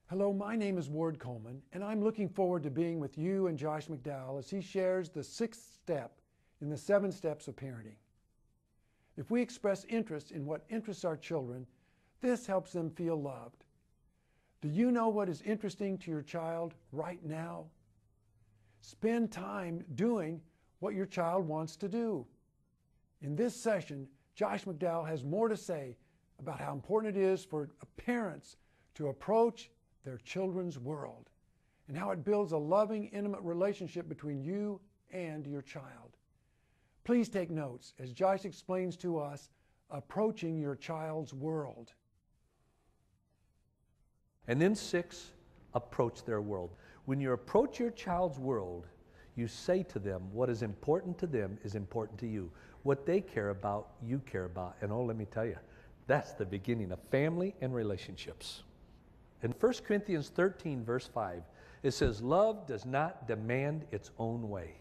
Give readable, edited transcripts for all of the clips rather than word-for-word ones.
Hello, my name is Ward Coleman, and I'm looking forward to being with you and Josh McDowell as he shares the 6th step in the 7 steps of parenting. If we express interest in what interests our children, this helps them feel loved. Do you know what is interesting to your child right now? Spend time doing what your child wants to do. In this session, Josh McDowell has more to say about how important it is for parents to approach their children's world and how it builds a loving, intimate relationship between you and your child. Please take notes as Josh explains to us approaching your child's world. And then 6, approach their world. When you approach your child's world, you say to them what is important to them is important to you. What they care about, you care about. And oh, let me tell you, that's the beginning of family and relationships. In 1 Corinthians 13, verse 5, it says, love does not demand its own way.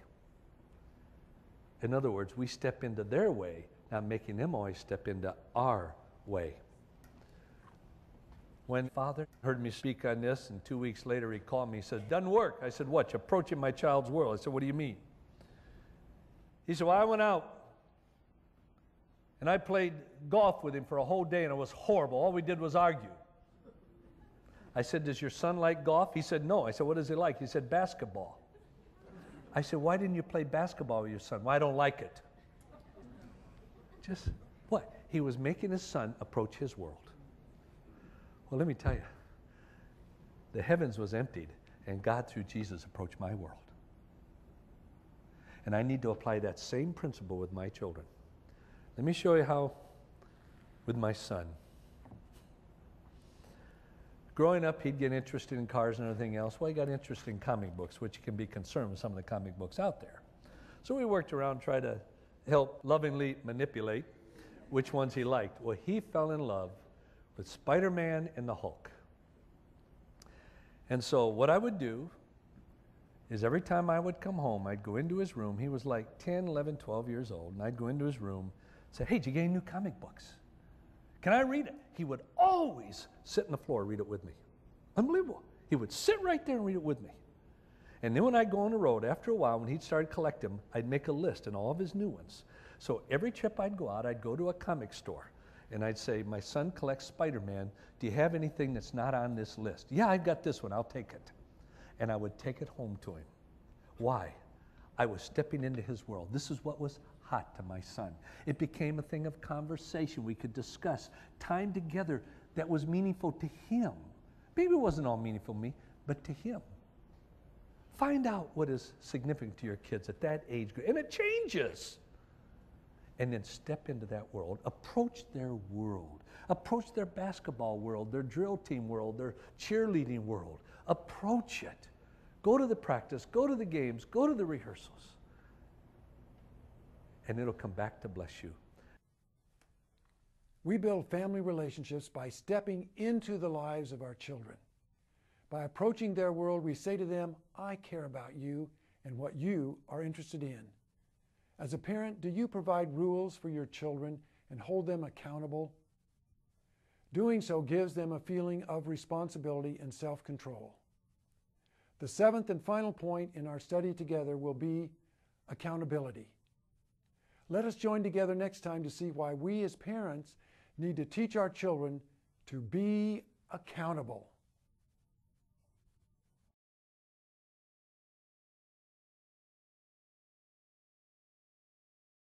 In other words, we step into their way, not making them always step into our way. When Father heard me speak on this, and 2 weeks later he called me, he said, doesn't work. I said, what? You're approaching my child's world. I said, what do you mean? He said, well, I went out and I played golf with him for a whole day and it was horrible. All we did was argue. I said, does your son like golf? He said, no. I said, what does he like? He said, basketball. I said, why didn't you play basketball with your son? Well, I don't like it. Just what? He was making his son approach his world. Well, let me tell you, the heavens was emptied and God through Jesus approached my world. And I need to apply that same principle with my children. Let me show you how with my son. Growing up, he'd get interested in cars and everything else. Well, he got interested in comic books, which can be concerned with some of the comic books out there. So we worked around, tried to help lovingly manipulate which ones he liked. Well, he fell in love with Spider-Man and the Hulk. And so what I would do is every time I would come home, I'd go into his room. He was like 10, 11, 12 years old. And I'd go into his room and say, hey, did you get any new comic books? Can I read it? He would always sit on the floor and read it with me. Unbelievable. He would sit right there and read it with me. And then when I'd go on the road, after a while, when he'd started collecting them, I'd make a list and all of his new ones. So every trip I'd go out, I'd go to a comic store. And I'd say, my son collects Spider-Man. Do you have anything that's not on this list? Yeah, I've got this one. I'll take it. And I would take it home to him. Why? I was stepping into his world. This is what was hot to my son. It became a thing of conversation. We could discuss time together that was meaningful to him. Maybe it wasn't all meaningful to me, but to him. Find out what is significant to your kids at that age group. And it changes. And then step into that world. Approach their world. Approach their basketball world, their drill team world, their cheerleading world. Approach it. Go to the practice, go to the games, go to the rehearsals. And it'll come back to bless you. We build family relationships by stepping into the lives of our children. By approaching their world, we say to them, I care about you and what you are interested in. As a parent, do you provide rules for your children and hold them accountable? Doing so gives them a feeling of responsibility and self-control. The 7th and final point in our study together will be accountability. Let us join together next time to see why we as parents need to teach our children to be accountable.